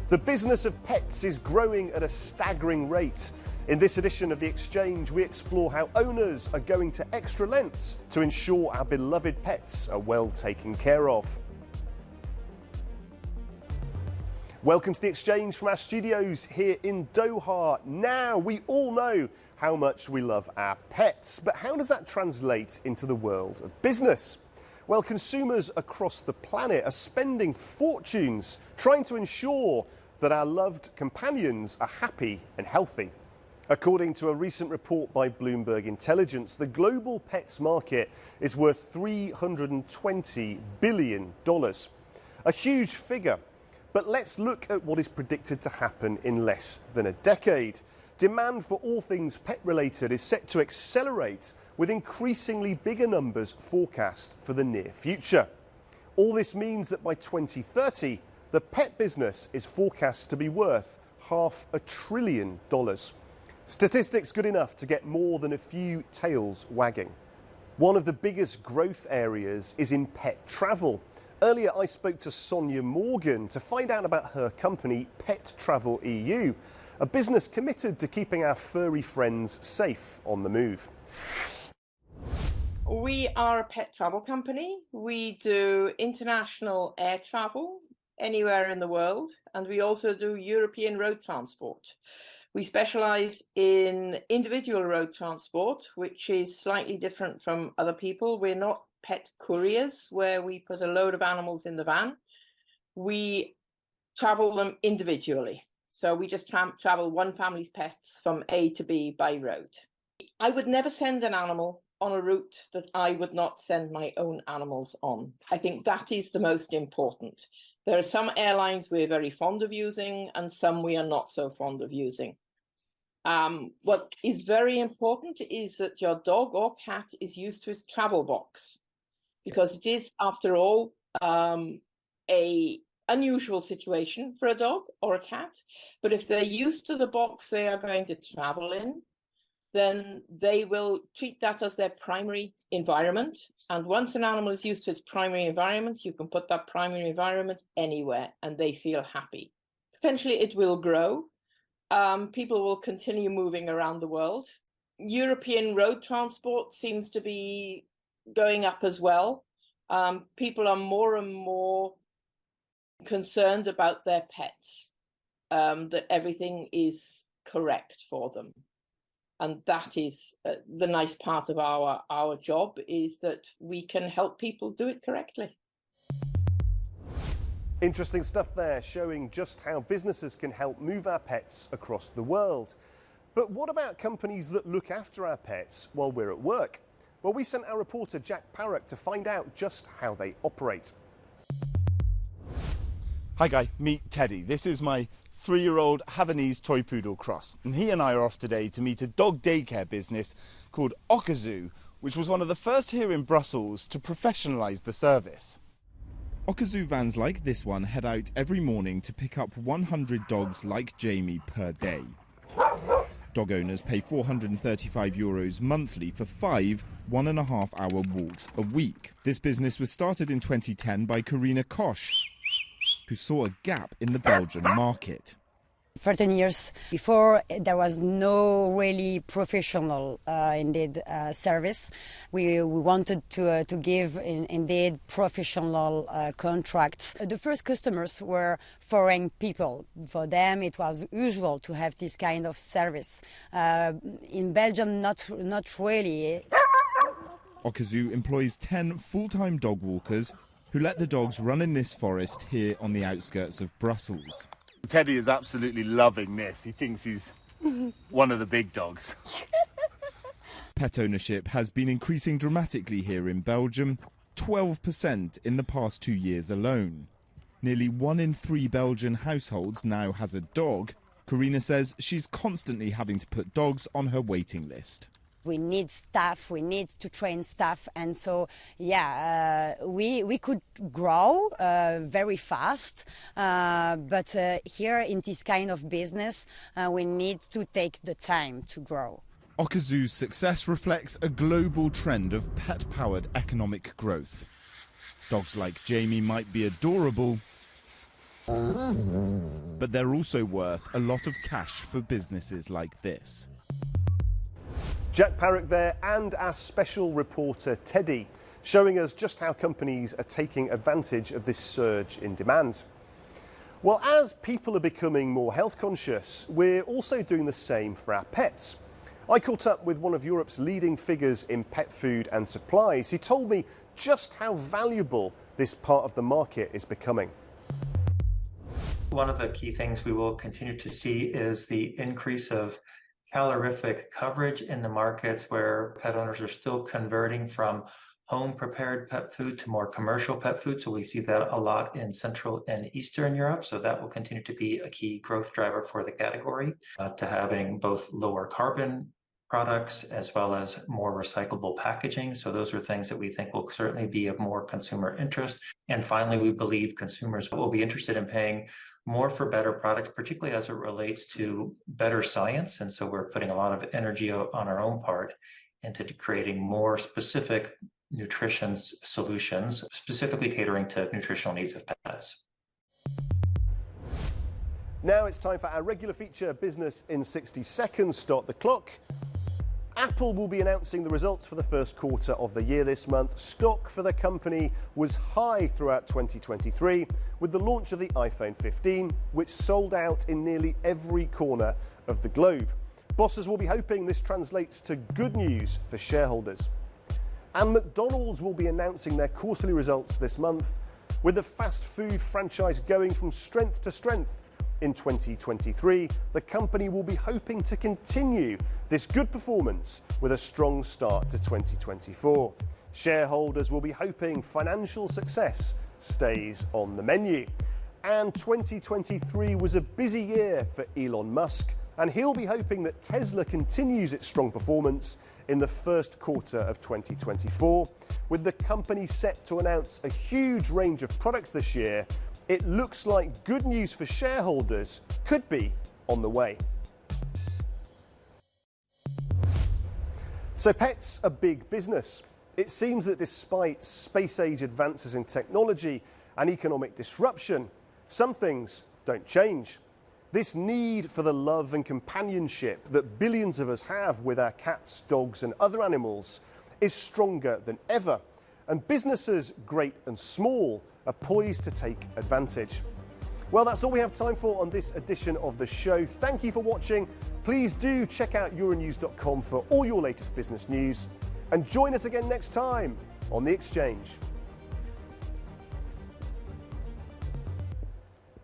The business of pets is growing at a staggering rate. In this edition of The Exchange, we explore how owners are going to extra lengths to ensure our beloved pets are well taken care of. Welcome to The Exchange from our studios here in Doha. Now, we all know how much we love our pets, but how does that translate into the world of business? Well, consumers across the planet are spending fortunes trying to ensure that our loved companions are happy and healthy. According to a recent report by Bloomberg Intelligence, the global pets market is worth $320 billion. A huge figure, but let's look at what is predicted to happen in less than a decade. Demand for all things pet-related is set to accelerate, with increasingly bigger numbers forecast for the near future. All this means that by 2030, the pet business is forecast to be worth $500 billion. Statistics good enough to get more than a few tails wagging. One of the biggest growth areas is in pet travel. Earlier, I spoke to Sonia Morgan to find out about her company, Pet Travel EU, a business committed to keeping our furry friends safe on the move. We are a pet travel company. We do international air travel anywhere in the world, and we also do European road transport. We specialize in individual road transport, which is slightly different from other people. We're not pet couriers where we put a load of animals in the van. We travel them individually. So we just travel one family's pets from A to B by road. I would never send an animal on a route that I would not send my own animals on. I think that is the most important. There are some airlines we're very fond of using and some we are not so fond of using. What is very important is that your dog or cat is used to its travel box, because it is, after all, a unusual situation for a dog or a cat. But if they're used to the box they are going to travel in, then they will treat that as their primary environment. And once an animal is used to its primary environment, you can put that primary environment anywhere and they feel happy. Potentially it will grow. People will continue moving around the world. European road transport seems to be going up as well. People are more and more concerned about their pets, that everything is correct for them. And that is the nice part of our job, is that we can help people do it correctly. Interesting stuff there, showing just how businesses can help move our pets across the world. But what about companies that look after our pets while we're at work? Well, we sent our reporter Jack Parrock to find out just how they operate. Hi Guy, meet Teddy. This is my 3-year-old Havanese toy poodle cross, and he and I are off today to meet a dog daycare business called Okazu, which was one of the first here in Brussels to professionalise the service. Okazu vans like this one head out every morning to pick up 100 dogs like Jamie per day. Dog owners pay €435 monthly for 5 1.5-hour walks a week. This business was started in 2010 by Karina Koch, who saw a gap in the Belgian market. 13 years before, there was no really professional service. We wanted to give indeed professional contracts. The first customers were foreign people. For them it was usual to have this kind of service. In Belgium, not really. Okazu employs 10 full-time dog walkers who let the dogs run in this forest here on the outskirts of Brussels. Teddy is absolutely loving this. He thinks he's one of the big dogs. Pet ownership has been increasing dramatically here in Belgium, 12% in the past 2 years alone. Nearly 1 in 3 Belgian households now has a dog. Karina says she's constantly having to put dogs on her waiting list. We need staff, we need to train staff, and so we could grow very fast, but here in this kind of business we need to take the time to grow. Okazu's success reflects a global trend of pet-powered economic growth. Dogs like Jamie might be adorable, but they're also worth a lot of cash for businesses like this. Jack Parrock there, and our special reporter Teddy, showing us just how companies are taking advantage of this surge in demand. Well, as people are becoming more health conscious, we're also doing the same for our pets. I caught up with one of Europe's leading figures in pet food and supplies. He told me just how valuable this part of the market is becoming. One of the key things we will continue to see is the increase of calorific coverage in the markets where pet owners are still converting from home prepared pet food to more commercial pet food. So we see that a lot in Central and Eastern Europe. So that will continue to be a key growth driver for the category, to having both lower carbon products as well as more recyclable packaging. So those are things that we think will certainly be of more consumer interest. And finally, we believe consumers will be interested in paying more for better products, particularly as it relates to better science. And so we're putting a lot of energy on our own part into creating more specific nutrition solutions, specifically catering to nutritional needs of pets. Now it's time for our regular feature, Business in 60 Seconds. Start the clock. Apple will be announcing the results for the first quarter of the year this month. Stock for the company was high throughout 2023 with the launch of the iPhone 15, which sold out in nearly every corner of the globe. Bosses will be hoping this translates to good news for shareholders. And McDonald's will be announcing their quarterly results this month, with the fast food franchise going from strength to strength. In 2023, the company will be hoping to continue this good performance with a strong start to 2024. Shareholders will be hoping financial success stays on the menu. And 2023 was a busy year for Elon Musk, and he'll be hoping that Tesla continues its strong performance in the first quarter of 2024. With the company set to announce a huge range of products this year, it looks like good news for shareholders could be on the way. So pets are big business. It seems that despite space-age advances in technology and economic disruption, some things don't change. This need for the love and companionship that billions of us have with our cats, dogs and other animals is stronger than ever. And businesses, great and small, are poised to take advantage. Well, that's all we have time for on this edition of the show. Thank you for watching. Please do check out euronews.com for all your latest business news. And join us again next time on The Exchange.